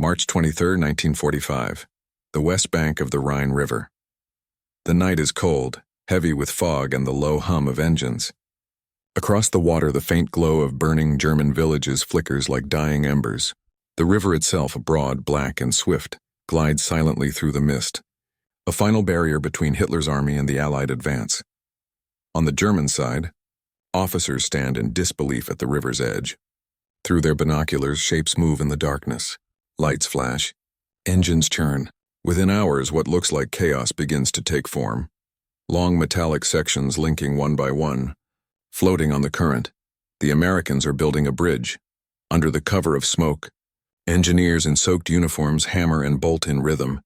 March 23, 1945. The west bank of the Rhine River. The night is cold, heavy with fog and the low hum of engines. Across the water, the faint glow of burning German villages flickers like dying embers. The river itself, broad, black, and swift, glides silently through the mist, a final barrier between Hitler's army and the Allied advance. On the German side, officers stand in disbelief at the river's edge. Through their binoculars, shapes move in the darkness. Lights flash. Engines churn. Within hours, what looks like chaos begins to take form. Long metallic sections linking one by one, floating on the current. The Americans are building a bridge. Under the cover of smoke, engineers in soaked uniforms hammer and bolt in rhythm,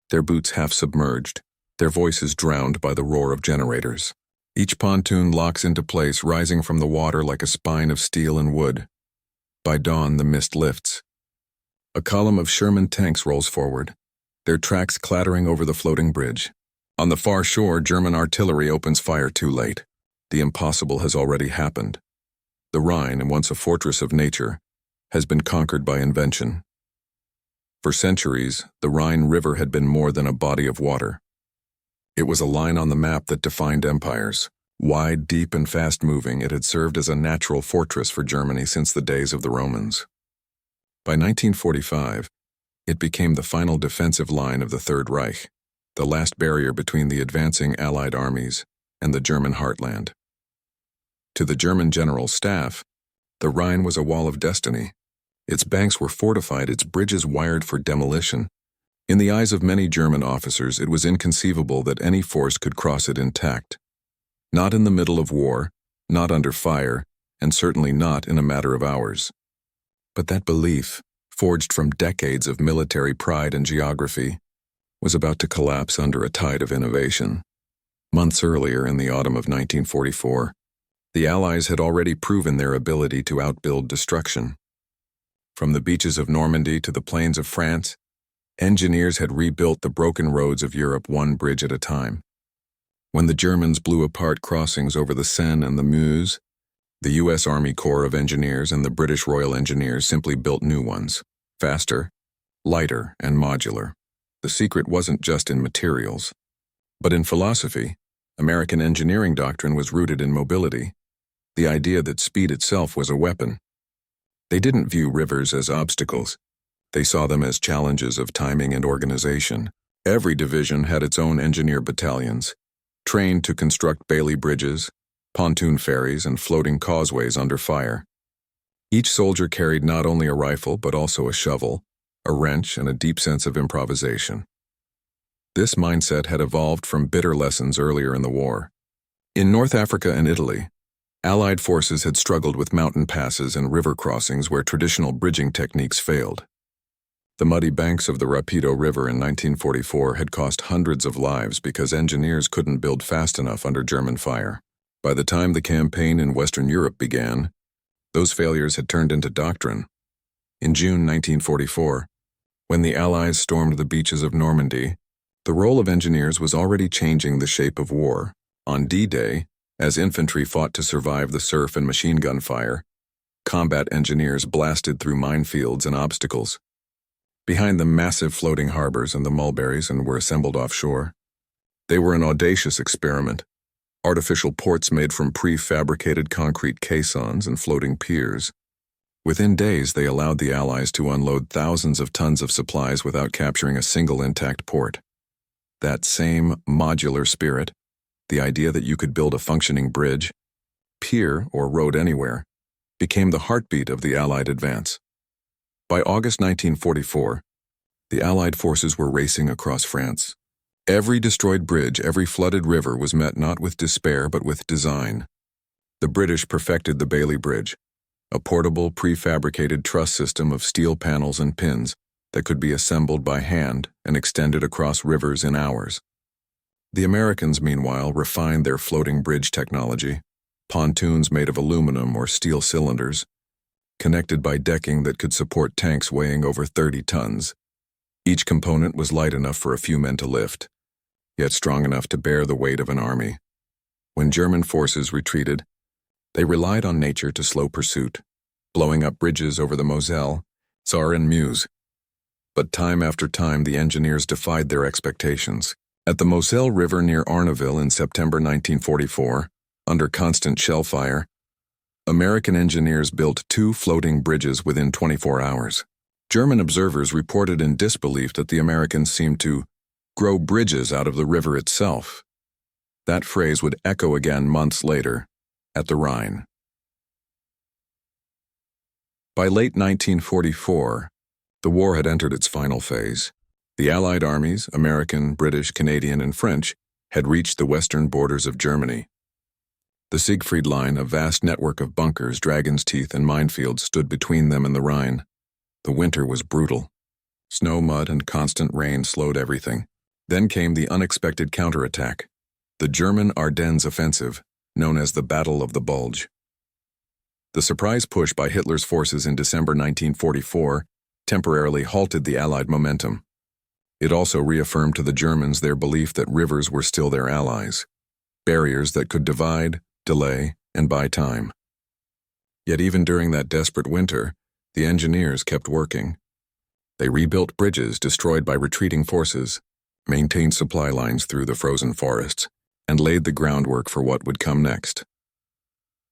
their boots half submerged, their voices drowned by the roar of generators. Each pontoon locks into place, rising from the water like a spine of steel and wood. By dawn, the mist lifts. A column of Sherman tanks rolls forward, their tracks clattering over the floating bridge. On the far shore, German artillery opens fire too late. The impossible has already happened. The Rhine, once a fortress of nature, has been conquered by invention. For centuries, the Rhine River had been more than a body of water. It was a line on the map that defined empires. Wide, deep, and fast-moving, it had served as a natural fortress for Germany since the days of the Romans. By 1945, it became the final defensive line of the Third Reich, the last barrier between the advancing Allied armies and the German heartland. To the German general staff, the Rhine was a wall of destiny. Its banks were fortified, its bridges wired for demolition. In the eyes of many German officers, it was inconceivable that any force could cross it intact. Not in the middle of war, not under fire, and certainly not in a matter of hours. But that belief, forged from decades of military pride and geography, was about to collapse under a tide of innovation. Months earlier, in the autumn of 1944, the Allies had already proven their ability to outbuild destruction. From the beaches of Normandy to the plains of France, engineers had rebuilt the broken roads of Europe one bridge at a time. When the Germans blew apart crossings over the Seine and the Meuse, the U.S. Army Corps of Engineers and the British Royal Engineers simply built new ones, faster, lighter, and modular. The secret wasn't just in materials, but in philosophy. American engineering doctrine was rooted in mobility, the idea that speed itself was a weapon. They didn't view rivers as obstacles. They saw them as challenges of timing and organization. Every division had its own engineer battalions, trained to construct Bailey bridges, pontoon ferries, and floating causeways under fire. Each soldier carried not only a rifle but also a shovel, a wrench, and a deep sense of improvisation. This mindset had evolved from bitter lessons earlier in the war. In North Africa and Italy, Allied forces had struggled with mountain passes and river crossings where traditional bridging techniques failed. The muddy banks of the Rapido River in 1944 had cost hundreds of lives because engineers couldn't build fast enough under German fire. By the time the campaign in Western Europe began, those failures had turned into doctrine. In June 1944, when the Allies stormed the beaches of Normandy, the role of engineers was already changing the shape of war. On D-Day, as infantry fought to survive the surf and machine gun fire, combat engineers blasted through minefields and obstacles. Behind them, massive floating harbors and the mulberries and were assembled offshore. They were an audacious experiment. Artificial ports made from prefabricated concrete caissons and floating piers. Within days, they allowed the Allies to unload thousands of tons of supplies without capturing a single intact port. That same modular spirit, the idea that you could build a functioning bridge, pier, or road anywhere, became the heartbeat of the Allied advance. By August 1944, the Allied forces were racing across France. Every destroyed bridge, every flooded river was met not with despair but with design. The British perfected the Bailey Bridge, a portable, prefabricated truss system of steel panels and pins that could be assembled by hand and extended across rivers in hours. The Americans, meanwhile, refined their floating bridge technology, pontoons made of aluminum or steel cylinders, connected by decking that could support tanks weighing over 30 tons. Each component was light enough for a few men to lift, yet strong enough to bear the weight of an army. When German forces retreated, they relied on nature to slow pursuit, blowing up bridges over the Moselle, Saar and Meuse. But time after time the engineers defied their expectations. At the Moselle River near Arnaville in September 1944, under constant shell fire, American engineers built 2 floating bridges within 24 hours. German observers reported in disbelief that the Americans seemed to grow bridges out of the river itself. That phrase would echo again months later, at the Rhine. By late 1944, the war had entered its final phase. The Allied armies, American, British, Canadian, and French, had reached the western borders of Germany. The Siegfried Line, a vast network of bunkers, dragon's teeth, and minefields, stood between them and the Rhine. The winter was brutal. Snow, mud, and constant rain slowed everything. Then came the unexpected counterattack, the German Ardennes offensive, known as the Battle of the Bulge. The surprise push by Hitler's forces in December 1944 temporarily halted the Allied momentum. It also reaffirmed to the Germans their belief that rivers were still their allies, barriers that could divide, delay, and buy time. Yet even during that desperate winter, the engineers kept working. They rebuilt bridges destroyed by retreating forces, maintained supply lines through the frozen forests, and laid the groundwork for what would come next.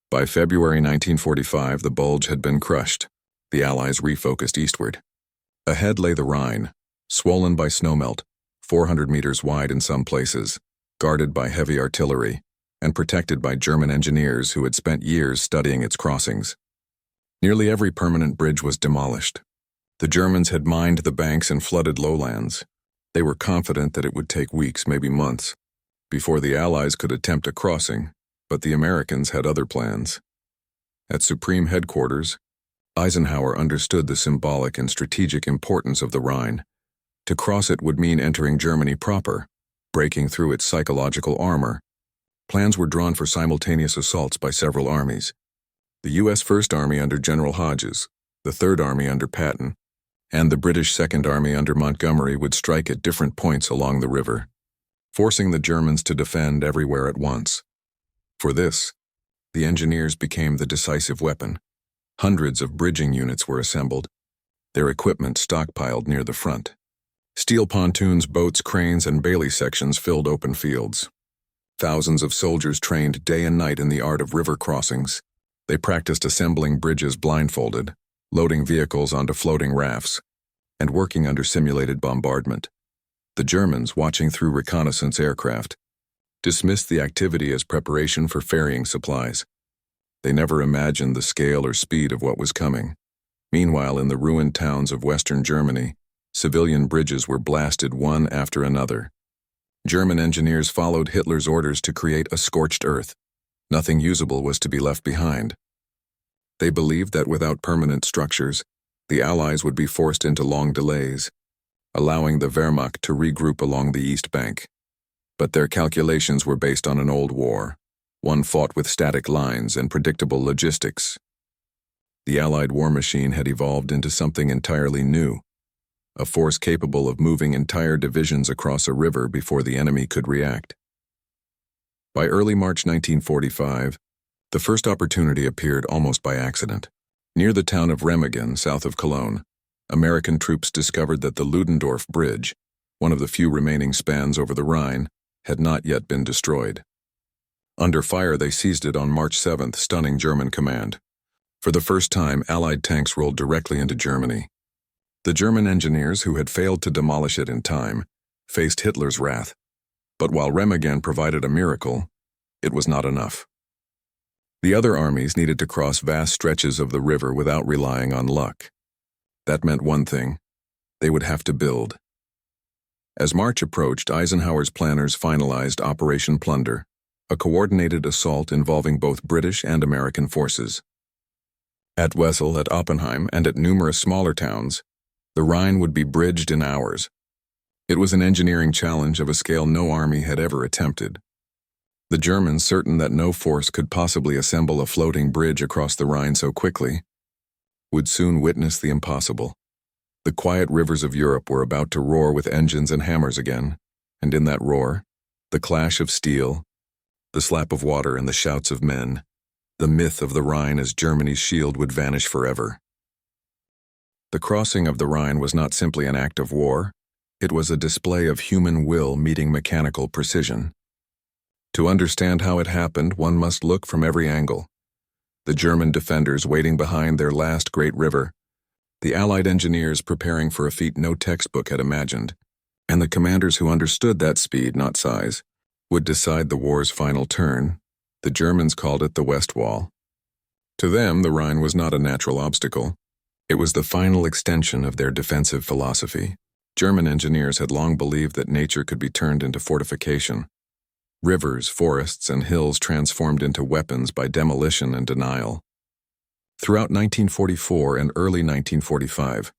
By February 1945, the Bulge had been crushed. The Allies refocused eastward. Ahead lay the Rhine, swollen by snowmelt, 400 meters wide in some places, guarded by heavy artillery, and protected by German engineers who had spent years studying its crossings. Nearly every permanent bridge was demolished. The Germans had mined the banks and flooded lowlands. They were confident that it would take weeks, maybe months, before the Allies could attempt a crossing, but the Americans had other plans. At Supreme Headquarters, Eisenhower understood the symbolic and strategic importance of the Rhine. To cross it would mean entering Germany proper, breaking through its psychological armor. Plans were drawn for simultaneous assaults by several armies. The U.S. First Army under General Hodges, the Third Army under Patton, and the British Second Army under Montgomery would strike at different points along the river, forcing the Germans to defend everywhere at once. For this, the engineers became the decisive weapon. Hundreds of bridging units were assembled, their equipment stockpiled near the front. Steel pontoons, boats, cranes, and Bailey sections filled open fields. Thousands of soldiers trained day and night in the art of river crossings. They practiced assembling bridges blindfolded, loading vehicles onto floating rafts, and working under simulated bombardment. The Germans, watching through reconnaissance aircraft, dismissed the activity as preparation for ferrying supplies. They never imagined the scale or speed of what was coming. Meanwhile, in the ruined towns of western Germany, civilian bridges were blasted one after another. German engineers followed Hitler's orders to create a scorched earth. Nothing usable was to be left behind. They believed that without permanent structures, the Allies would be forced into long delays, allowing the Wehrmacht to regroup along the east bank. But their calculations were based on an old war, one fought with static lines and predictable logistics. The Allied war machine had evolved into something entirely new, a force capable of moving entire divisions across a river before the enemy could react. By early March 1945, the first opportunity appeared almost by accident. Near the town of Remagen, south of Cologne, American troops discovered that the Ludendorff Bridge, one of the few remaining spans over the Rhine, had not yet been destroyed. Under fire, they seized it on March 7th, stunning German command. For the first time, Allied tanks rolled directly into Germany. The German engineers, who had failed to demolish it in time, faced Hitler's wrath. But while Remagen provided a miracle, it was not enough. The other armies needed to cross vast stretches of the river without relying on luck. That meant one thing: they would have to build. As March approached, Eisenhower's planners finalized Operation Plunder, a coordinated assault involving both British and American forces. At Wesel, at Oppenheim, and at numerous smaller towns, the Rhine would be bridged in hours. It was an engineering challenge of a scale no army had ever attempted. The Germans, certain that no force could possibly assemble a floating bridge across the Rhine so quickly, would soon witness the impossible. The quiet rivers of Europe were about to roar with engines and hammers again, and in that roar, the clash of steel, the slap of water, and the shouts of men, the myth of the Rhine as Germany's shield would vanish forever. The crossing of the Rhine was not simply an act of war, it was a display of human will meeting mechanical precision. To understand how it happened, one must look from every angle. The German defenders waiting behind their last great river, the Allied engineers preparing for a feat no textbook had imagined, and the commanders who understood that speed, not size, would decide the war's final turn. The Germans called it the West Wall. To them, the Rhine was not a natural obstacle. It was the final extension of their defensive philosophy. German engineers had long believed that nature could be turned into fortification. Rivers, forests, and hills transformed into weapons by demolition and denial. Throughout 1944 and early 1945,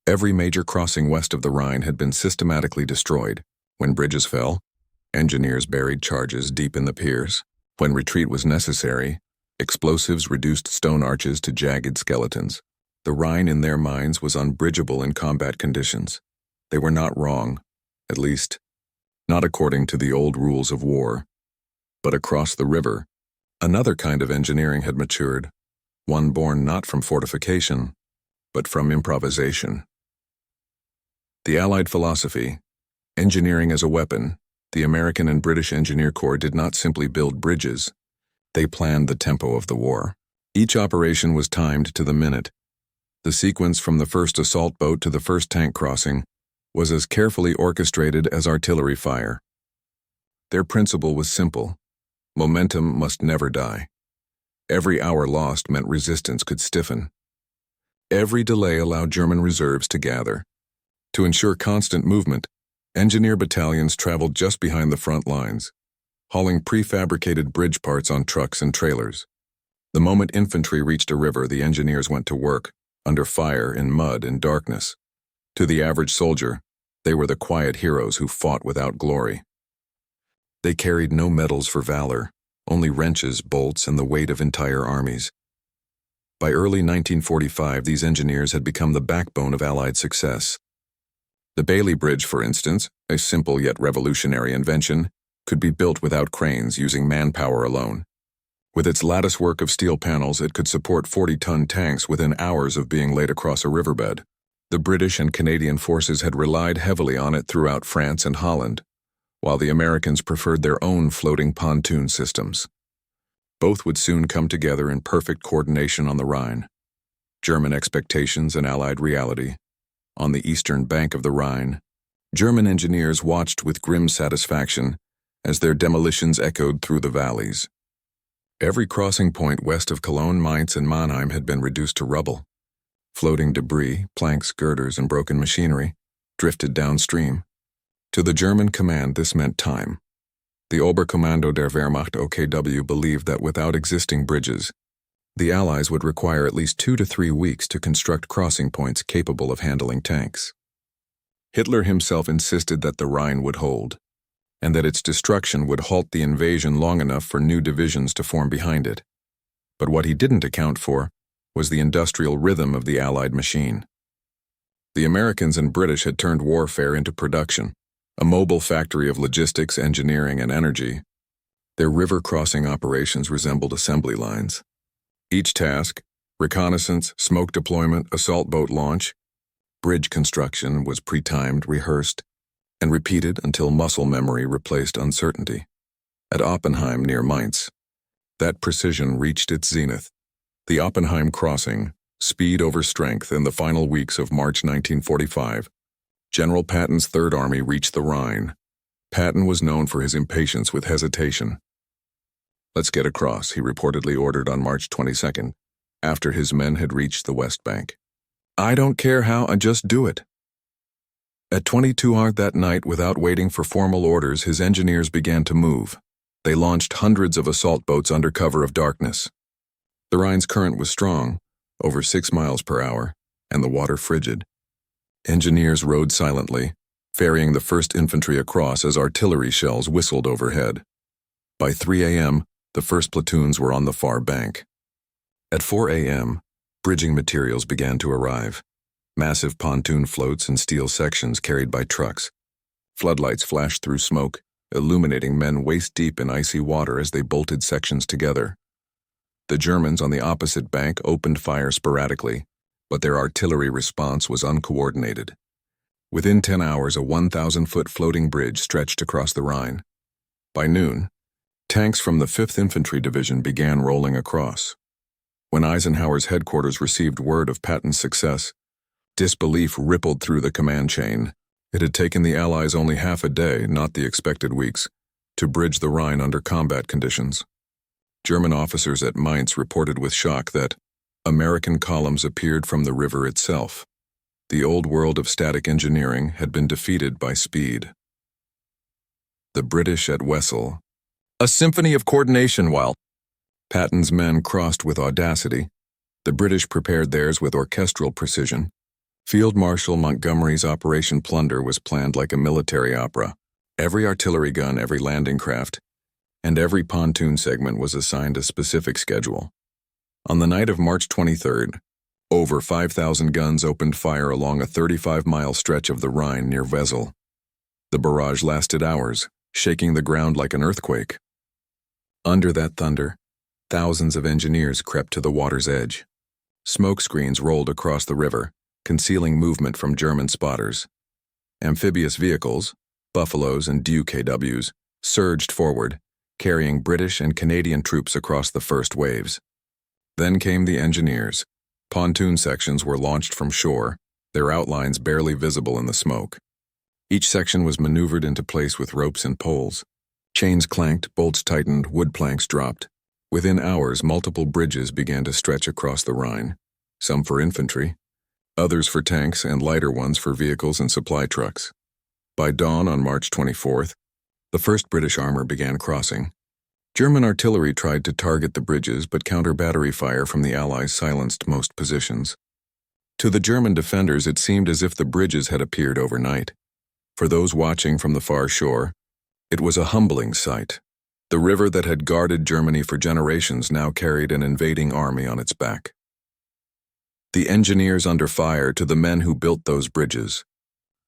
every major crossing west of the Rhine had been systematically destroyed. When bridges fell, engineers buried charges deep in the piers. When retreat was necessary, explosives reduced stone arches to jagged skeletons. The Rhine, in their minds, was unbridgeable in combat conditions. They were not wrong, at least, not according to the old rules of war. But across the river, another kind of engineering had matured, one born not from fortification, but from improvisation. The Allied philosophy, engineering as a weapon, the American and British Engineer Corps did not simply build bridges, they planned the tempo of the war. Each operation was timed to the minute. The sequence from the first assault boat to the first tank crossing was as carefully orchestrated as artillery fire. Their principle was simple: momentum must never die. Every hour lost meant resistance could stiffen. Every delay allowed German reserves to gather. To ensure constant movement, engineer battalions traveled just behind the front lines, hauling prefabricated bridge parts on trucks and trailers. The moment infantry reached a river, the engineers went to work, under fire, in mud, and darkness. To the average soldier, they were the quiet heroes who fought without glory. They carried no medals for valor, only wrenches, bolts, and the weight of entire armies. By early 1945, these engineers had become the backbone of Allied success. The Bailey Bridge, for instance, a simple yet revolutionary invention, could be built without cranes, using manpower alone. With its latticework of steel panels, it could support 40-ton tanks within hours of being laid across a riverbed. The British and Canadian forces had relied heavily on it throughout France and Holland, while the Americans preferred their own floating pontoon systems. Both would soon come together in perfect coordination on the Rhine. German expectations and Allied reality. On the eastern bank of the Rhine, German engineers watched with grim satisfaction as their demolitions echoed through the valleys. Every crossing point west of Cologne, Mainz, and Mannheim had been reduced to rubble. Floating debris, planks, girders, and broken machinery drifted downstream. To the German command, this meant time. The Oberkommando der Wehrmacht OKW believed that without existing bridges, the Allies would require at least 2 to 3 weeks to construct crossing points capable of handling tanks. Hitler himself insisted that the Rhine would hold, and that its destruction would halt the invasion long enough for new divisions to form behind it. But what he didn't account for was the industrial rhythm of the Allied machine. The Americans and British had turned warfare into production, a mobile factory of logistics, engineering, and energy. Their river-crossing operations resembled assembly lines. Each task, reconnaissance, smoke deployment, assault boat launch, bridge construction, was pre-timed, rehearsed, and repeated until muscle memory replaced uncertainty. At Oppenheim near Mainz, that precision reached its zenith. The Oppenheim crossing, speed over strength. In the final weeks of March 1945, General Patton's Third Army reached the Rhine. Patton was known for his impatience with hesitation. "Let's get across," he reportedly ordered on March 22nd, after his men had reached the West Bank. "I don't care how, I just do it." At 22 that night, without waiting for formal orders, his engineers began to move. They launched hundreds of assault boats under cover of darkness. The Rhine's current was strong, over 6 miles per hour, and the water frigid. Engineers rowed silently, ferrying the first infantry across as artillery shells whistled overhead. By 3 a.m., the first platoons were on the far bank. At 4 a.m., bridging materials began to arrive. Massive pontoon floats and steel sections carried by trucks. Floodlights flashed through smoke, illuminating men waist-deep in icy water as they bolted sections together. The Germans on the opposite bank opened fire sporadically, but their artillery response was uncoordinated. Within 10 hours, a 1,000-foot floating bridge stretched across the Rhine. By noon, tanks from the 5th Infantry Division began rolling across. When Eisenhower's headquarters received word of Patton's success, disbelief rippled through the command chain. It had taken the Allies only half a day, not the expected weeks, to bridge the Rhine under combat conditions. German officers at Mainz reported with shock that American columns appeared from the river itself. The old world of static engineering had been defeated by speed. The British at Wesel. A symphony of coordination. While Patton's men crossed with audacity, the British prepared theirs with orchestral precision. Field Marshal Montgomery's Operation Plunder was planned like a military opera. Every artillery gun, every landing craft, and every pontoon segment was assigned a specific schedule. On the night of March 23rd, over 5,000 guns opened fire along a 35-mile stretch of the Rhine near Wesel. The barrage lasted hours, shaking the ground like an earthquake. Under that thunder, thousands of engineers crept to the water's edge. Smoke screens rolled across the river, concealing movement from German spotters. Amphibious vehicles, Buffaloes and DUKWs, surged forward, carrying British and Canadian troops across the first waves. Then came the engineers. Pontoon sections were launched from shore, their outlines barely visible in the smoke. Each section was maneuvered into place with ropes and poles. Chains clanked, bolts tightened, wood planks dropped. Within hours, multiple bridges began to stretch across the Rhine, some for infantry, others for tanks, and lighter ones for vehicles and supply trucks. By dawn on March 24th, the first British armor began crossing. German artillery tried to target the bridges, but counter-battery fire from the Allies silenced most positions. To the German defenders, it seemed as if the bridges had appeared overnight. For those watching from the far shore, it was a humbling sight. The river that had guarded Germany for generations now carried an invading army on its back. The engineers under fire to the men who built those bridges.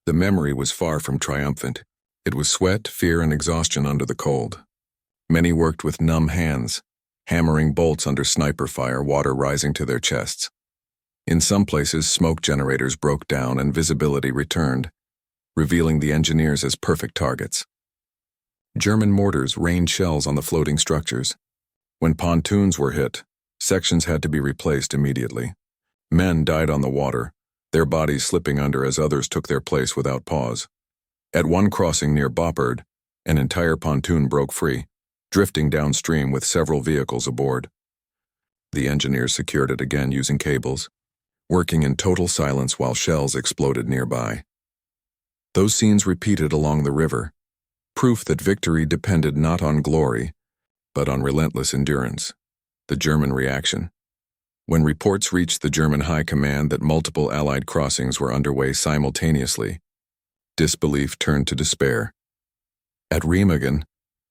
The memory was far from triumphant. It was sweat, fear, and exhaustion under the cold. Many worked with numb hands, hammering bolts under sniper fire, water rising to their chests. In some places, smoke generators broke down and visibility returned, revealing the engineers as perfect targets. German mortars rained shells on the floating structures. When pontoons were hit, sections had to be replaced immediately. Men died on the water, their bodies slipping under as others took their place without pause. At one crossing near Boppard, an entire pontoon broke free, drifting downstream with several vehicles aboard. The engineers secured it again using cables, working in total silence while shells exploded nearby. Those scenes repeated along the river, proof that victory depended not on glory, but on relentless endurance. The German reaction. When reports reached the German High Command that multiple Allied crossings were underway simultaneously, disbelief turned to despair. At Remagen,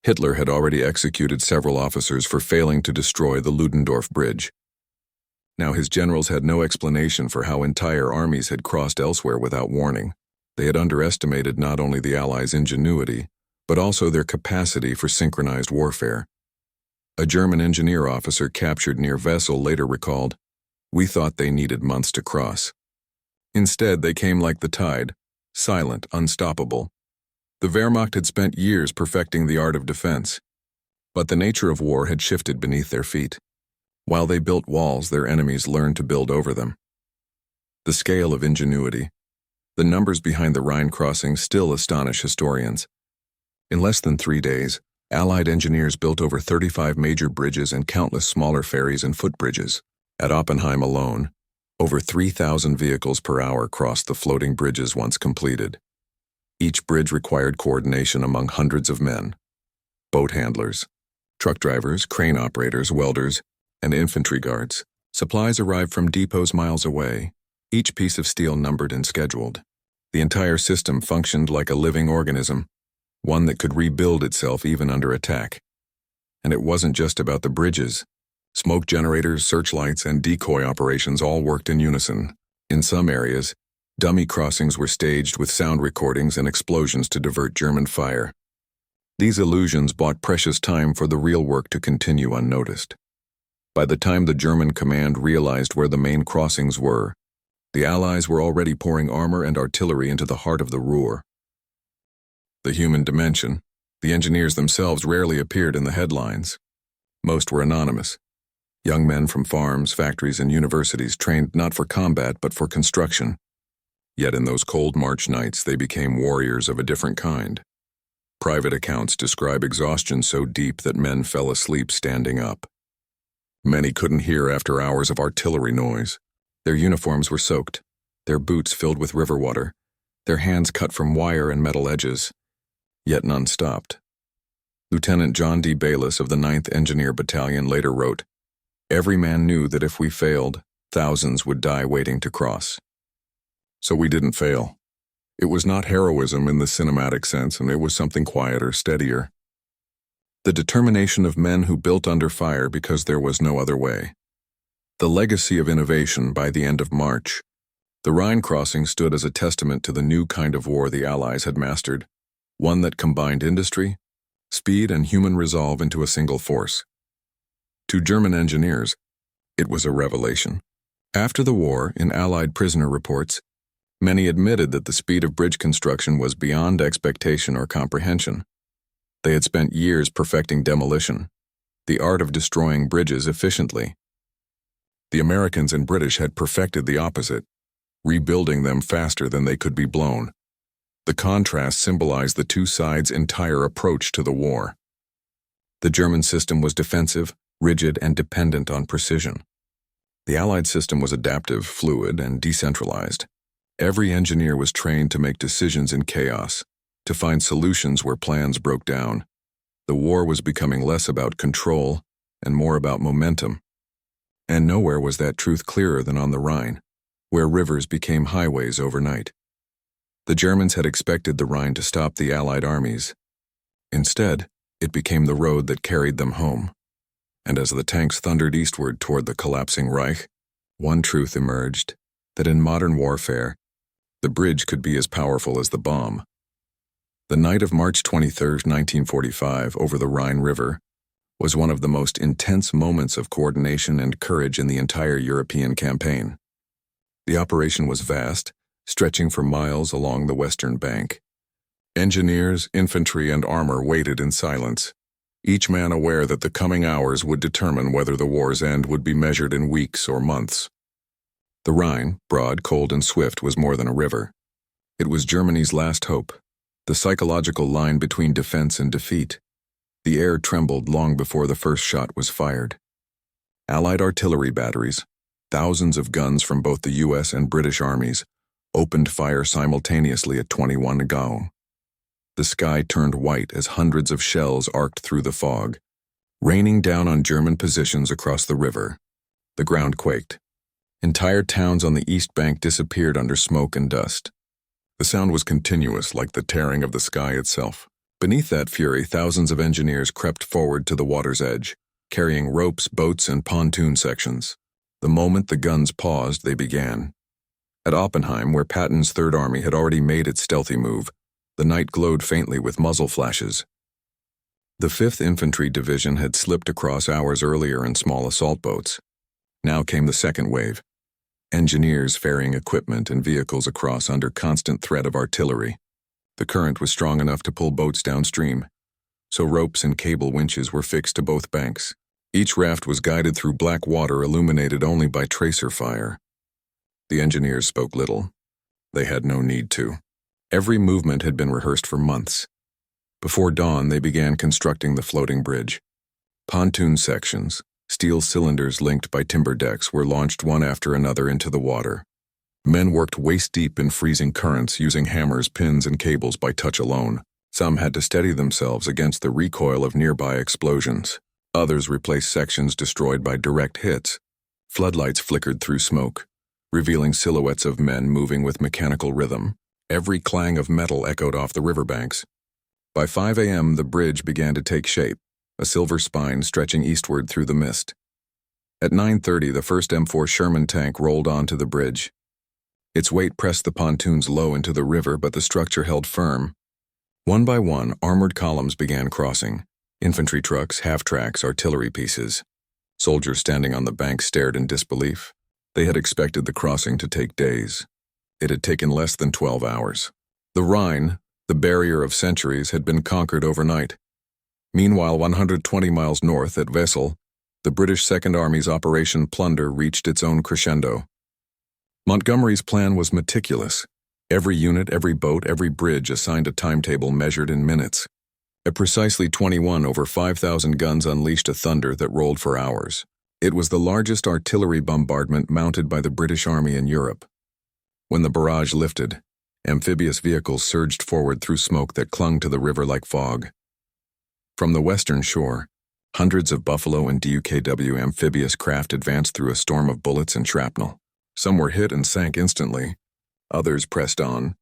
Hitler had already executed several officers for failing to destroy the Ludendorff Bridge. Now his generals had no explanation for how entire armies had crossed elsewhere without warning. They had underestimated not only the Allies' ingenuity, but also their capacity for synchronized warfare. A German engineer officer captured near Wesel later recalled, "We thought they needed months to cross. Instead, they came like the tide, silent, unstoppable." The Wehrmacht had spent years perfecting the art of defense, but the nature of war had shifted beneath their feet. While they built walls, their enemies learned to build over them. The scale of ingenuity, the numbers behind the Rhine crossing still astonish historians. In less than 3 days, Allied engineers built over 35 major bridges and countless smaller ferries and footbridges. At Oppenheim alone, over 3,000 vehicles per hour crossed the floating bridges once completed. Each bridge required coordination among hundreds of men. Boat handlers, truck drivers, crane operators, welders, and infantry guards. Supplies arrived from depots miles away, each piece of steel numbered and scheduled. The entire system functioned like a living organism, one that could rebuild itself even under attack. And it wasn't just about the bridges. Smoke generators, searchlights, and decoy operations all worked in unison. In some areas, dummy crossings were staged with sound recordings and explosions to divert German fire. These illusions bought precious time for the real work to continue unnoticed. By the time the German command realized where the main crossings were, The Allies were already pouring armor and artillery into the heart of the Ruhr. The human dimension, the engineers themselves rarely appeared in the headlines. Most were anonymous. Young men from farms, factories, and universities trained not for combat but for construction. Yet in those cold March nights they became warriors of a different kind. Private accounts describe exhaustion so deep that men fell asleep standing up. Many couldn't hear after hours of artillery noise. Their uniforms were soaked, their boots filled with river water, their hands cut from wire and metal edges. Yet none stopped. Lieutenant John D. Bayliss of the 9th Engineer Battalion later wrote, "Every man knew that if we failed, thousands would die waiting to cross." So we didn't fail. It was not heroism in the cinematic sense, and it was something quieter, steadier. The determination of men who built under fire because there was no other way. The legacy of innovation by the end of March. The Rhine crossing stood as a testament to the new kind of war the Allies had mastered, one that combined industry, speed, and human resolve into a single force. To German engineers, it was a revelation. After the war, in Allied prisoner reports, many admitted that the speed of bridge construction was beyond expectation or comprehension. They had spent years perfecting demolition, the art of destroying bridges efficiently. The Americans and British had perfected the opposite, rebuilding them faster than they could be blown. The contrast symbolized the two sides' entire approach to the war. The German system was defensive, rigid, and dependent on precision. The Allied system was adaptive, fluid, and decentralized. Every engineer was trained to make decisions in chaos, to find solutions where plans broke down. The war was becoming less about control and more about momentum. And nowhere was that truth clearer than on the Rhine, where rivers became highways overnight. The Germans had expected the Rhine to stop the Allied armies. Instead, it became the road that carried them home. And as the tanks thundered eastward toward the collapsing Reich, one truth emerged, that in modern warfare, the bridge could be as powerful as the bomb. The night of March 23, 1945, over the Rhine River, was one of the most intense moments of coordination and courage in the entire European campaign. The operation was vast, stretching for miles along the western bank. Engineers, infantry, and armor waited in silence, each man aware that the coming hours would determine whether the war's end would be measured in weeks or months. The Rhine, broad, cold, and swift, was more than a river. It was Germany's last hope, the psychological line between defense and defeat. The air trembled long before the first shot was fired. Allied artillery batteries, thousands of guns from both the U.S. and British armies, opened fire simultaneously at 21 Gao. The sky turned white as hundreds of shells arced through the fog, raining down on German positions across the river. The ground quaked. Entire towns on the east bank disappeared under smoke and dust. The sound was continuous, like the tearing of the sky itself. Beneath that fury, thousands of engineers crept forward to the water's edge, carrying ropes, boats, and pontoon sections. The moment the guns paused, they began. At Oppenheim, where Patton's Third Army had already made its stealthy move, the night glowed faintly with muzzle flashes. The 5th Infantry Division had slipped across hours earlier in small assault boats. Now came the second wave. Engineers ferrying equipment and vehicles across under constant threat of artillery. The current was strong enough to pull boats downstream, so ropes and cable winches were fixed to both banks. Each raft was guided through black water illuminated only by tracer fire. The engineers spoke little. They had no need to. Every movement had been rehearsed for months. Before dawn, they began constructing the floating bridge. Pontoon sections, steel cylinders linked by timber decks, were launched one after another into the water. Men worked waist-deep in freezing currents, using hammers, pins, and cables by touch alone. Some had to steady themselves against the recoil of nearby explosions. Others replaced sections destroyed by direct hits. Floodlights flickered through smoke, revealing silhouettes of men moving with mechanical rhythm. Every clang of metal echoed off the riverbanks. By 5 a.m., the bridge began to take shape, a silver spine stretching eastward through the mist. At 9:30, the first M4 Sherman tank rolled onto the bridge. Its weight pressed the pontoons low into the river, but the structure held firm. One by one, armored columns began crossing. Infantry trucks, half-tracks, artillery pieces. Soldiers standing on the bank stared in disbelief. They had expected the crossing to take days. It had taken less than 12 hours. The Rhine, the barrier of centuries, had been conquered overnight. Meanwhile, 120 miles north at Wesel, the British Second Army's Operation Plunder reached its own crescendo. Montgomery's plan was meticulous. Every unit, every boat, every bridge assigned a timetable measured in minutes. At precisely 21, over 5,000 guns unleashed a thunder that rolled for hours. It was the largest artillery bombardment mounted by the British Army in Europe. When the barrage lifted, amphibious vehicles surged forward through smoke that clung to the river like fog. From the western shore, hundreds of Buffalo and DUKW amphibious craft advanced through a storm of bullets and shrapnel. Some were hit and sank instantly. Others pressed on.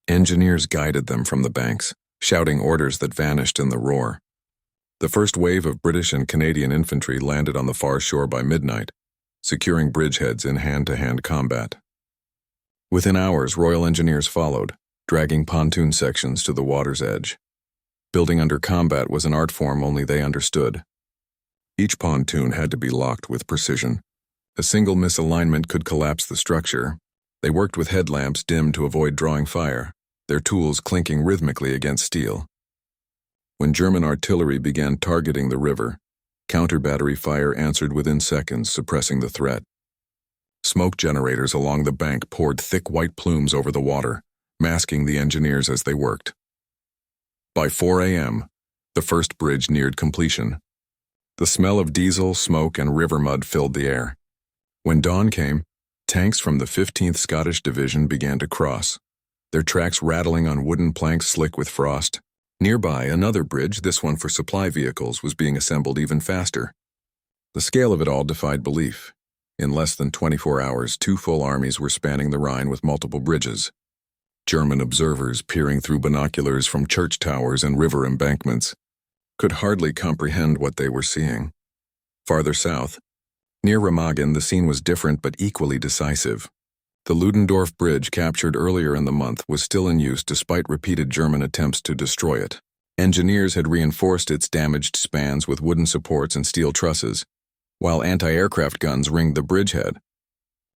Engineers guided them from the banks, shouting orders that vanished in the roar. The first wave of British and Canadian infantry landed on the far shore by midnight, securing bridgeheads in hand-to-hand combat. Within hours, Royal Engineers followed, dragging pontoon sections to the water's edge. Building under combat was an art form only they understood. Each pontoon had to be locked with precision. A single misalignment could collapse the structure. They worked with headlamps dimmed to avoid drawing fire, their tools clinking rhythmically against steel. When German artillery began targeting the river, counter-battery fire answered within seconds, suppressing the threat. Smoke generators along the bank poured thick white plumes over the water, masking the engineers as they worked. By 4 a.m., the first bridge neared completion. The smell of diesel, smoke, and river mud filled the air. When dawn came, tanks from the 15th Scottish Division began to cross, their tracks rattling on wooden planks slick with frost. Nearby, another bridge, this one for supply vehicles, was being assembled even faster. The scale of it all defied belief. In less than 24 hours, 2 full armies were spanning the Rhine with multiple bridges. German observers, peering through binoculars from church towers and river embankments, could hardly comprehend what they were seeing. Farther south, near Remagen, the scene was different but equally decisive. The Ludendorff Bridge, captured earlier in the month, was still in use despite repeated German attempts to destroy it. Engineers had reinforced its damaged spans with wooden supports and steel trusses, while anti-aircraft guns ringed the bridgehead.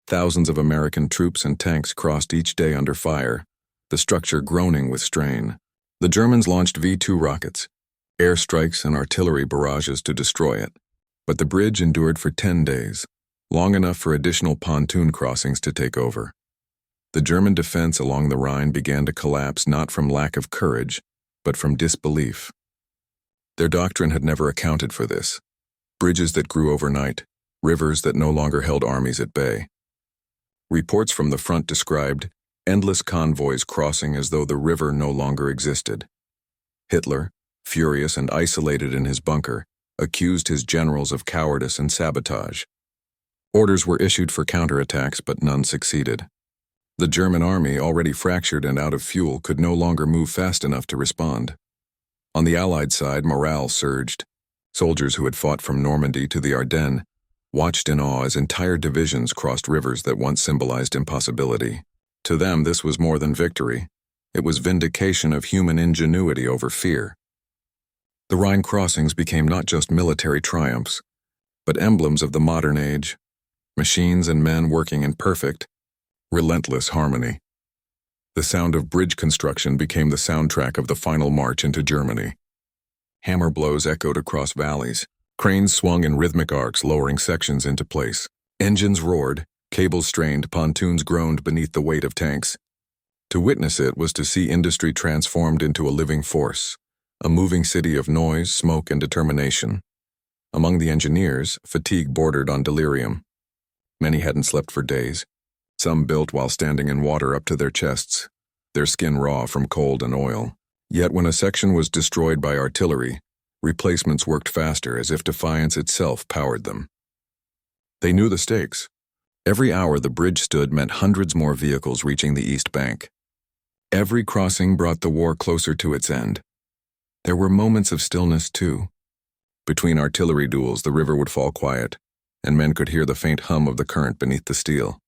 Thousands of American troops and tanks crossed each day under fire, the structure groaning with strain. The Germans launched V-2 rockets, airstrikes and artillery barrages to destroy it. But the bridge endured for 10 days, long enough for additional pontoon crossings to take over. The German defense along the Rhine began to collapse not from lack of courage, but from disbelief. Their doctrine had never accounted for this. Bridges that grew overnight, rivers that no longer held armies at bay. Reports from the front described endless convoys crossing as though the river no longer existed. Hitler, furious and isolated in his bunker, accused his generals of cowardice and sabotage. Orders were issued for counterattacks, but none succeeded. The German army, already fractured and out of fuel, could no longer move fast enough to respond. On the Allied side, morale surged. Soldiers who had fought from Normandy to the Ardennes watched in awe as entire divisions crossed rivers that once symbolized impossibility. To them, this was more than victory. It was vindication of human ingenuity over fear. The Rhine crossings became not just military triumphs, but emblems of the modern age, machines and men working in perfect, relentless harmony. The sound of bridge construction became the soundtrack of the final march into Germany. Hammer blows echoed across valleys. Cranes swung in rhythmic arcs, lowering sections into place. Engines roared, cables strained, pontoons groaned beneath the weight of tanks. To witness it was to see industry transformed into a living force, a moving city of noise, smoke, and determination. Among the engineers, fatigue bordered on delirium. Many hadn't slept for days. Some built while standing in water up to their chests, their skin raw from cold and oil. Yet when a section was destroyed by artillery, replacements worked faster, as if defiance itself powered them. They knew the stakes. Every hour the bridge stood meant hundreds more vehicles reaching the east bank. Every crossing brought the war closer to its end. There were moments of stillness, too. Between artillery duels, the river would fall quiet, and men could hear the faint hum of the current beneath the steel.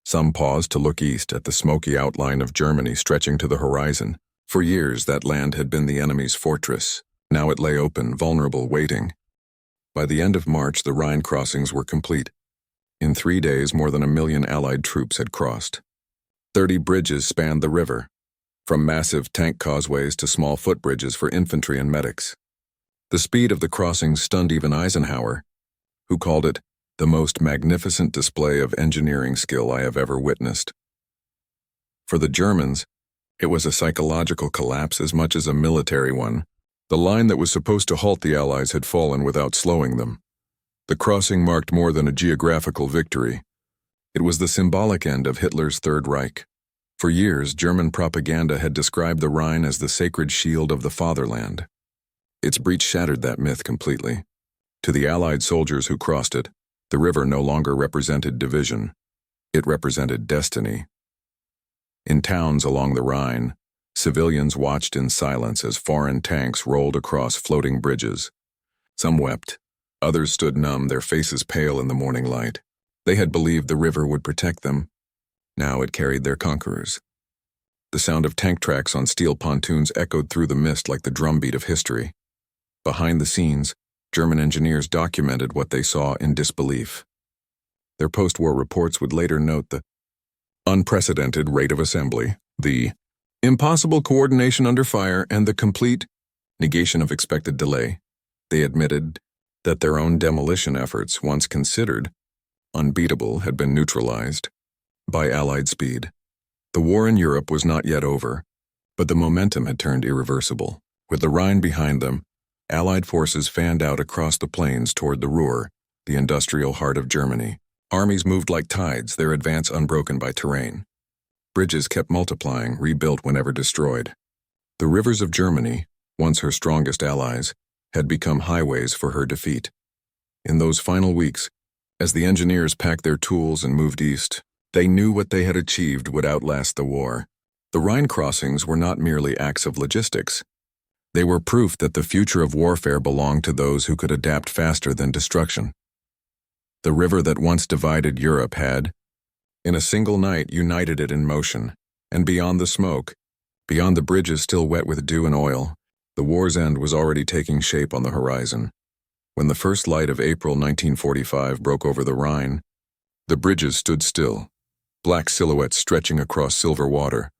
Some paused to look east at the smoky outline of Germany stretching to the horizon. For years, that land had been the enemy's fortress. Now it lay open, vulnerable, waiting. By the end of March, the Rhine crossings were complete. In 3 days, more than 1 million Allied troops had crossed. 30 bridges spanned the river, from massive tank causeways to small footbridges for infantry and medics. The speed of the crossings stunned even Eisenhower, who called it the most magnificent display of engineering skill I have ever witnessed. For the Germans, it was a psychological collapse as much as a military one. The line that was supposed to halt the Allies had fallen without slowing them. The crossing marked more than a geographical victory. It was the symbolic end of Hitler's Third Reich. For years, German propaganda had described the Rhine as the sacred shield of the fatherland. Its breach shattered that myth completely. To the Allied soldiers who crossed it, the river no longer represented division. It represented destiny. In towns along the Rhine, civilians watched in silence as foreign tanks rolled across floating bridges. Some wept. Others stood numb, their faces pale in the morning light. They had believed the river would protect them. Now it carried their conquerors. The sound of tank tracks on steel pontoons echoed through the mist like the drumbeat of history. Behind the scenes, German engineers documented what they saw in disbelief. Their post-war reports would later note the unprecedented rate of assembly, the impossible coordination under fire, and the complete negation of expected delay. They admitted that their own demolition efforts, once considered unbeatable, had been neutralized by Allied speed. The war in Europe was not yet over, but the momentum had turned irreversible. With the Rhine behind them, Allied forces fanned out across the plains toward the Ruhr, the industrial heart of Germany. Armies moved like tides, their advance unbroken by terrain. Bridges kept multiplying, rebuilt whenever destroyed. The rivers of Germany, once her strongest allies, had become highways for her defeat. In those final weeks, as the engineers packed their tools and moved east, they knew what they had achieved would outlast the war. The Rhine crossings were not merely acts of logistics. They were proof that the future of warfare belonged to those who could adapt faster than destruction. The river that once divided Europe had, in a single night, united it in motion, and beyond the smoke, beyond the bridges still wet with dew and oil, the war's end was already taking shape on the horizon. When the first light of April 1945 broke over the Rhine, the bridges stood still, black silhouettes stretching across silver water,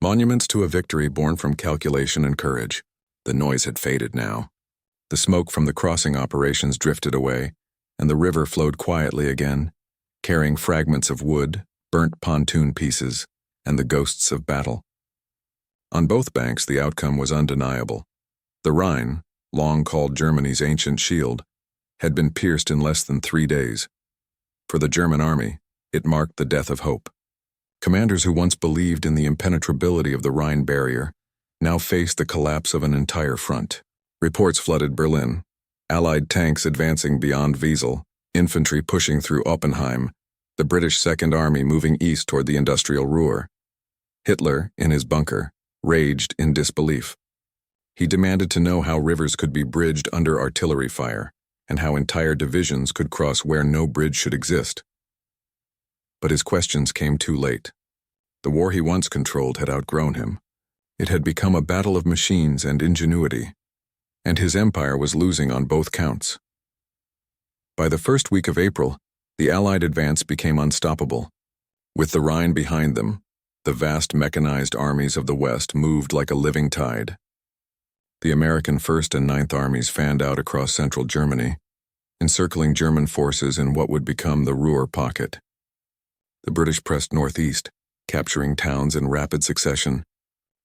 monuments to a victory born from calculation and courage. The noise had faded now. The smoke from the crossing operations drifted away, and the river flowed quietly again, carrying fragments of wood, burnt pontoon pieces, and the ghosts of battle. On both banks, the outcome was undeniable. The Rhine, long called Germany's ancient shield, had been pierced in less than 3 days. For the German army, it marked the death of hope. Commanders who once believed in the impenetrability of the Rhine barrier now faced the collapse of an entire front. Reports flooded Berlin, Allied tanks advancing beyond Wesel, infantry pushing through Oppenheim, the British Second Army moving east toward the industrial Ruhr. Hitler, in his bunker, raged in disbelief. He demanded to know how rivers could be bridged under artillery fire, and how entire divisions could cross where no bridge should exist. But his questions came too late. The war he once controlled had outgrown him. It had become a battle of machines and ingenuity, and his empire was losing on both counts. By the first week of April, the Allied advance became unstoppable. With the Rhine behind them, the vast mechanized armies of the West moved like a living tide. The American 1st and 9th Armies fanned out across central Germany, encircling German forces in what would become the Ruhr pocket. The British pressed northeast, capturing towns in rapid succession,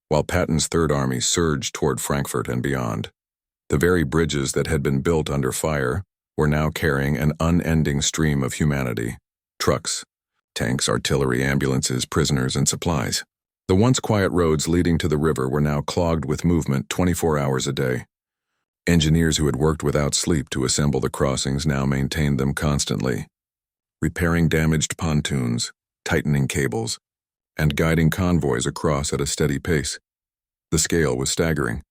while Patton's Third Army surged toward Frankfurt and beyond. The very bridges that had been built under fire were now carrying an unending stream of humanity: trucks, tanks, artillery, ambulances, prisoners, and supplies. The once quiet roads leading to the river were now clogged with movement 24 hours a day. Engineers who had worked without sleep to assemble the crossings now maintained them constantly, repairing damaged pontoons, tightening cables, and guiding convoys across at a steady pace. The scale was staggering.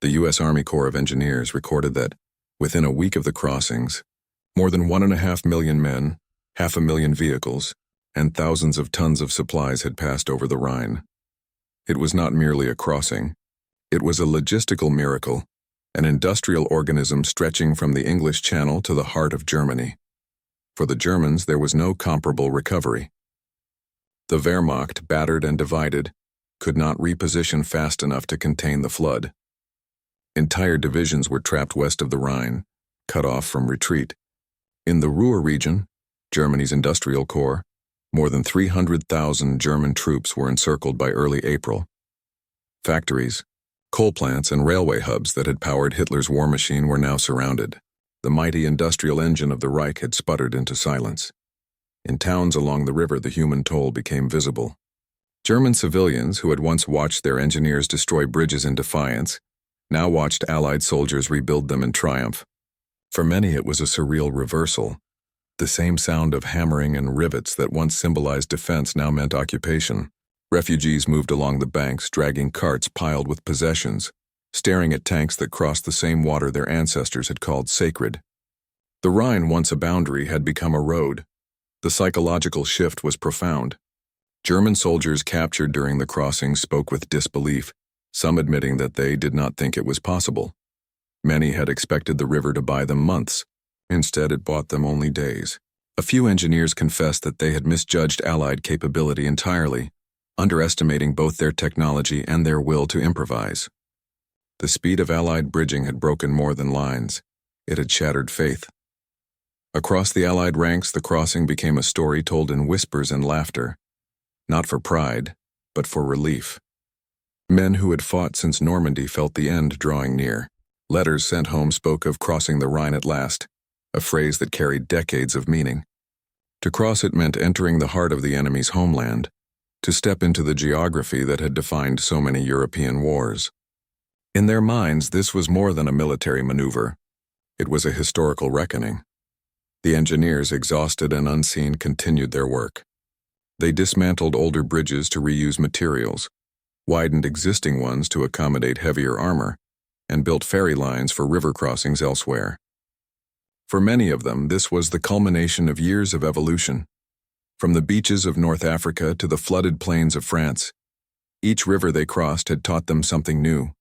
The U.S. Army Corps of Engineers recorded that, within a week of the crossings, more than 1.5 million men, 500,000 vehicles, and thousands of tons of supplies had passed over the Rhine. It was not merely a crossing. It was a logistical miracle, an industrial organism stretching from the English Channel to the heart of Germany. For the Germans, there was no comparable recovery. The Wehrmacht, battered and divided, could not reposition fast enough to contain the flood. Entire divisions were trapped west of the Rhine, cut off from retreat. In the Ruhr region, Germany's industrial core, more than 300,000 German troops were encircled by early April. Factories, coal plants, and railway hubs that had powered Hitler's war machine were now surrounded. The mighty industrial engine of the Reich had sputtered into silence. In towns along the river, the human toll became visible. German civilians, who had once watched their engineers destroy bridges in defiance, now watched Allied soldiers rebuild them in triumph. For many, it was a surreal reversal. The same sound of hammering and rivets that once symbolized defense now meant occupation. Refugees moved along the banks, dragging carts piled with possessions, staring at tanks that crossed the same water their ancestors had called sacred. The Rhine, once a boundary, had become a road. The psychological shift was profound. German soldiers captured during the crossing spoke with disbelief, some admitting that they did not think it was possible. Many had expected the river to buy them months. Instead, it bought them only days. A few engineers confessed that they had misjudged Allied capability entirely, underestimating both their technology and their will to improvise. The speed of Allied bridging had broken more than lines. It had shattered faith. Across the Allied ranks, the crossing became a story told in whispers and laughter, not for pride, but for relief. Men who had fought since Normandy felt the end drawing near. Letters sent home spoke of crossing the Rhine at last, a phrase that carried decades of meaning. To cross it meant entering the heart of the enemy's homeland, to step into the geography that had defined so many European wars. In their minds, this was more than a military maneuver. It was a historical reckoning. The engineers, exhausted and unseen, continued their work. They dismantled older bridges to reuse materials, widened existing ones to accommodate heavier armor, and built ferry lines for river crossings elsewhere. For many of them, this was the culmination of years of evolution. From the beaches of North Africa to the flooded plains of France, each river they crossed had taught them something new.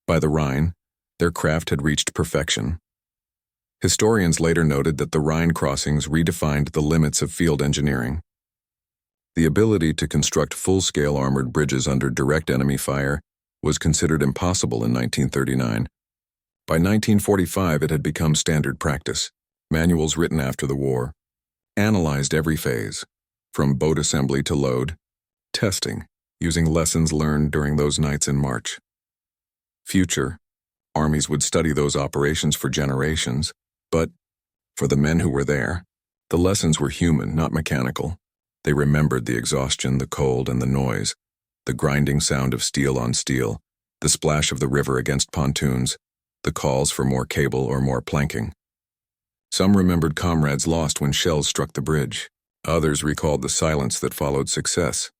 By the Rhine, their craft had reached perfection. Historians later noted that the Rhine crossings redefined the limits of field engineering. The ability to construct full-scale armored bridges under direct enemy fire was considered impossible in 1939. By 1945, it had become standard practice. Manuals written after the war analyzed every phase, from boat assembly to load, testing, using lessons learned during those nights in March. Future armies would study those operations for generations, but for the men who were there, the lessons were human, not mechanical. They remembered the exhaustion, the cold, and the noise, the grinding sound of steel on steel, the splash of the river against pontoons, the calls for more cable or more planking. Some remembered comrades lost when shells struck the bridge. Others recalled the silence that followed success.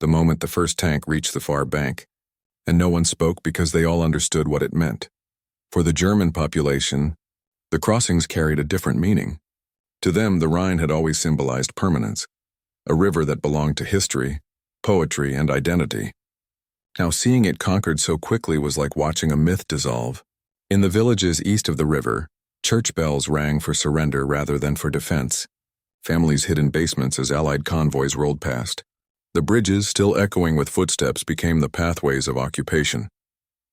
The moment the first tank reached the far bank, and no one spoke because they all understood what it meant. For the German population, the crossings carried a different meaning. To them, the Rhine had always symbolized permanence, a river that belonged to history, poetry, and identity. Now, seeing it conquered so quickly was like watching a myth dissolve. In the villages east of the river, church bells rang for surrender rather than for defense. Families hid in basements as Allied convoys rolled past. The bridges, still echoing with footsteps, became the pathways of occupation.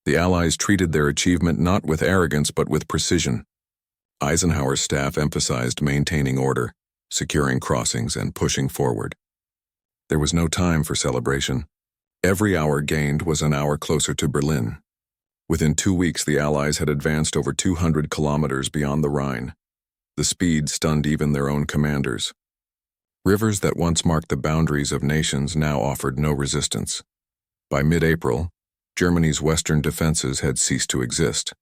The Allies treated their achievement not with arrogance but with precision. Eisenhower's staff emphasized maintaining order, securing crossings, and pushing forward. There was no time for celebration. Every hour gained was an hour closer to Berlin. Within 2 weeks, the Allies had advanced over 200 kilometers beyond the Rhine. The speed stunned even their own commanders. Rivers that once marked the boundaries of nations now offered no resistance. By mid-April, Germany's western defenses had ceased to exist.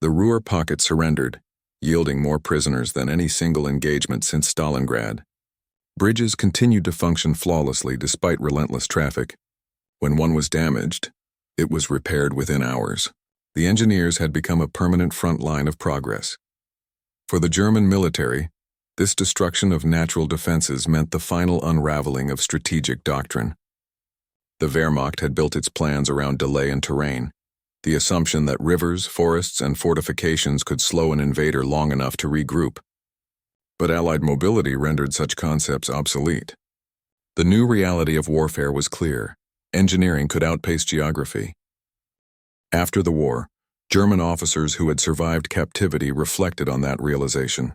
The Ruhr pocket surrendered, yielding more prisoners than any single engagement since Stalingrad. Bridges continued to function flawlessly despite relentless traffic. When one was damaged, it was repaired within hours. The engineers had become a permanent front line of progress. For the German military, this destruction of natural defenses meant the final unraveling of strategic doctrine. The Wehrmacht had built its plans around delay and terrain, the assumption that rivers, forests, and fortifications could slow an invader long enough to regroup. But Allied mobility rendered such concepts obsolete. The new reality of warfare was clear. Engineering could outpace geography. After the war, German officers who had survived captivity reflected on that realization.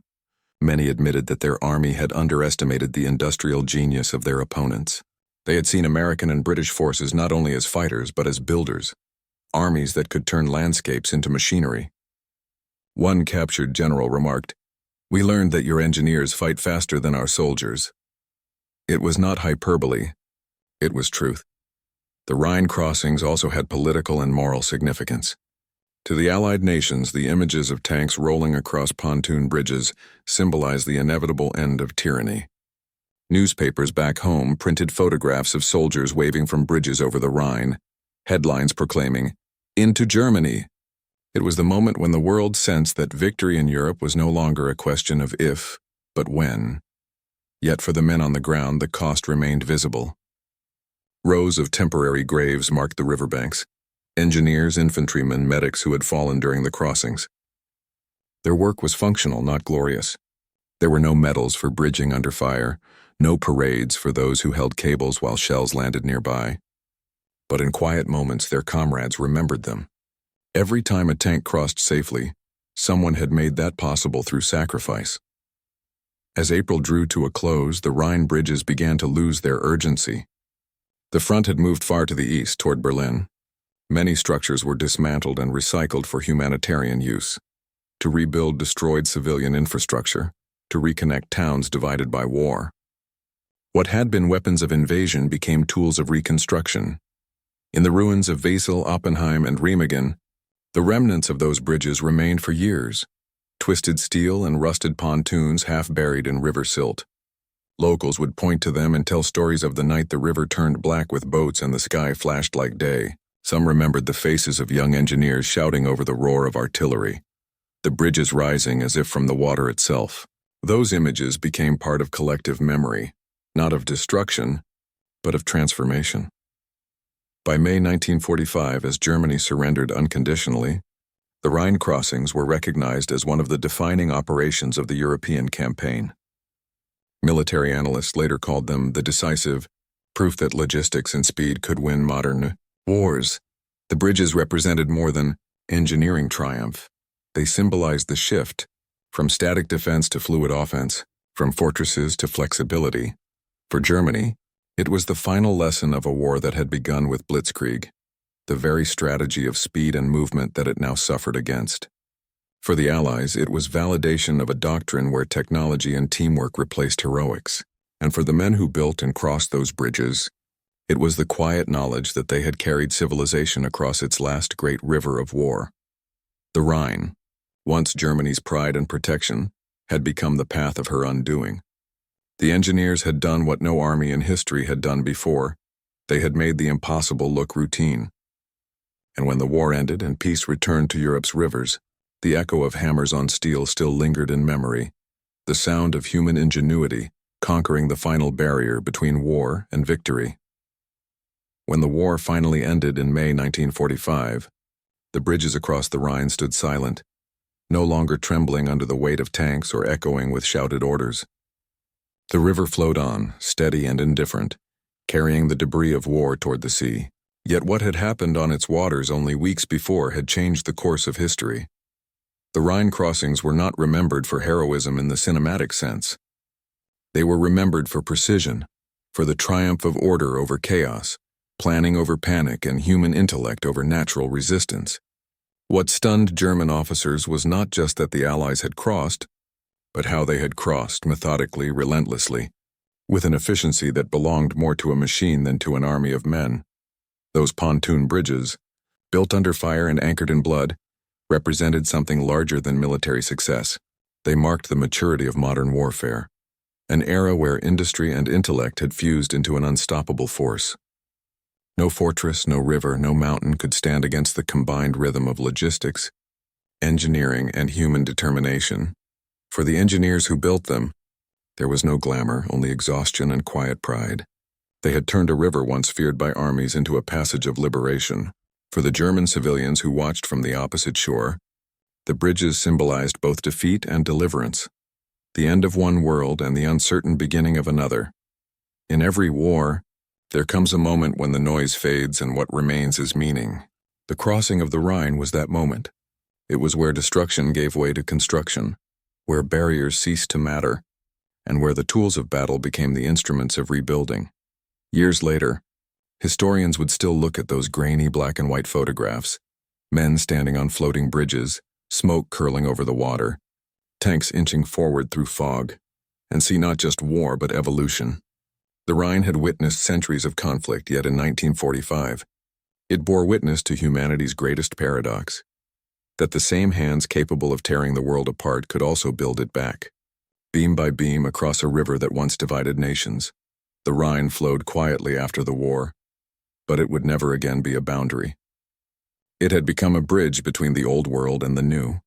Many admitted that their army had underestimated the industrial genius of their opponents. They had seen American and British forces not only as fighters but as builders, armies that could turn landscapes into machinery. One captured general remarked, "We learned that your engineers fight faster than our soldiers." It was not hyperbole, it was truth. The Rhine crossings also had political and moral significance. To the Allied nations, the images of tanks rolling across pontoon bridges symbolized the inevitable end of tyranny. Newspapers back home printed photographs of soldiers waving from bridges over the Rhine, headlines proclaiming, "Into Germany." It was the moment when the world sensed that victory in Europe was no longer a question of if, but when. Yet for the men on the ground, the cost remained visible. Rows of temporary graves marked the riverbanks. Engineers, infantrymen, medics who had fallen during the crossings. Their work was functional, not glorious. There were no medals for bridging under fire, no parades for those who held cables while shells landed nearby. But in quiet moments, their comrades remembered them. Every time a tank crossed safely, someone had made that possible through sacrifice. As April drew to a close, the Rhine bridges began to lose their urgency. The front had moved far to the east, toward Berlin. Many structures were dismantled and recycled for humanitarian use, to rebuild destroyed civilian infrastructure, to reconnect towns divided by war. What had been weapons of invasion became tools of reconstruction. In the ruins of Wesel, Oppenheim, and Remagen, the remnants of those bridges remained for years, twisted steel and rusted pontoons half buried in river silt. Locals would point to them and tell stories of the night the river turned black with boats and the sky flashed like day. Some remembered the faces of young engineers shouting over the roar of artillery, the bridges rising as if from the water itself. Those images became part of collective memory, not of destruction, but of transformation. By May 1945, as Germany surrendered unconditionally, the Rhine crossings were recognized as one of the defining operations of the European campaign. Military analysts later called them the decisive proof that logistics and speed could win modern wars. The bridges represented more than engineering triumph. They symbolized the shift from static defense to fluid offense, from fortresses to flexibility. For Germany, it was the final lesson of a war that had begun with blitzkrieg, the very strategy of speed and movement that it now suffered against. For the Allies, it was validation of a doctrine where technology and teamwork replaced heroics. And for the men who built and crossed those bridges, it was the quiet knowledge that they had carried civilization across its last great river of war. The Rhine, once Germany's pride and protection, had become the path of her undoing. The engineers had done what no army in history had done before. They had made the impossible look routine. And when the war ended and peace returned to Europe's rivers, the echo of hammers on steel still lingered in memory, the sound of human ingenuity conquering the final barrier between war and victory. When the war finally ended in May 1945, the bridges across the Rhine stood silent, no longer trembling under the weight of tanks or echoing with shouted orders. The river flowed on, steady and indifferent, carrying the debris of war toward the sea. Yet what had happened on its waters only weeks before had changed the course of history. The Rhine crossings were not remembered for heroism in the cinematic sense. They were remembered for precision, for the triumph of order over chaos, planning over panic, and human intellect over natural resistance. What stunned German officers was not just that the Allies had crossed, but how they had crossed methodically, relentlessly, with an efficiency that belonged more to a machine than to an army of men. Those pontoon bridges, built under fire and anchored in blood, represented something larger than military success. They marked the maturity of modern warfare, an era where industry and intellect had fused into an unstoppable force. No fortress, no river, no mountain could stand against the combined rhythm of logistics, engineering, and human determination. For the engineers who built them, there was no glamour, only exhaustion and quiet pride. They had turned a river once feared by armies into a passage of liberation. For the German civilians who watched from the opposite shore, the bridges symbolized both defeat and deliverance. the end of one world and the uncertain beginning of another. In every war, there comes a moment when the noise fades and what remains is meaning. The crossing of the Rhine was that moment. It was where destruction gave way to construction, where barriers ceased to matter, and where the tools of battle became the instruments of rebuilding. Years later, historians would still look at those grainy black and white photographs, men standing on floating bridges, smoke curling over the water, tanks inching forward through fog, and see not just war but evolution. The Rhine had witnessed centuries of conflict, yet in 1945, it bore witness to humanity's greatest paradox, that the same hands capable of tearing the world apart could also build it back. Beam by beam across a river that once divided nations, the Rhine flowed quietly after the war, but it would never again be a boundary. It had become a bridge between the old world and the new,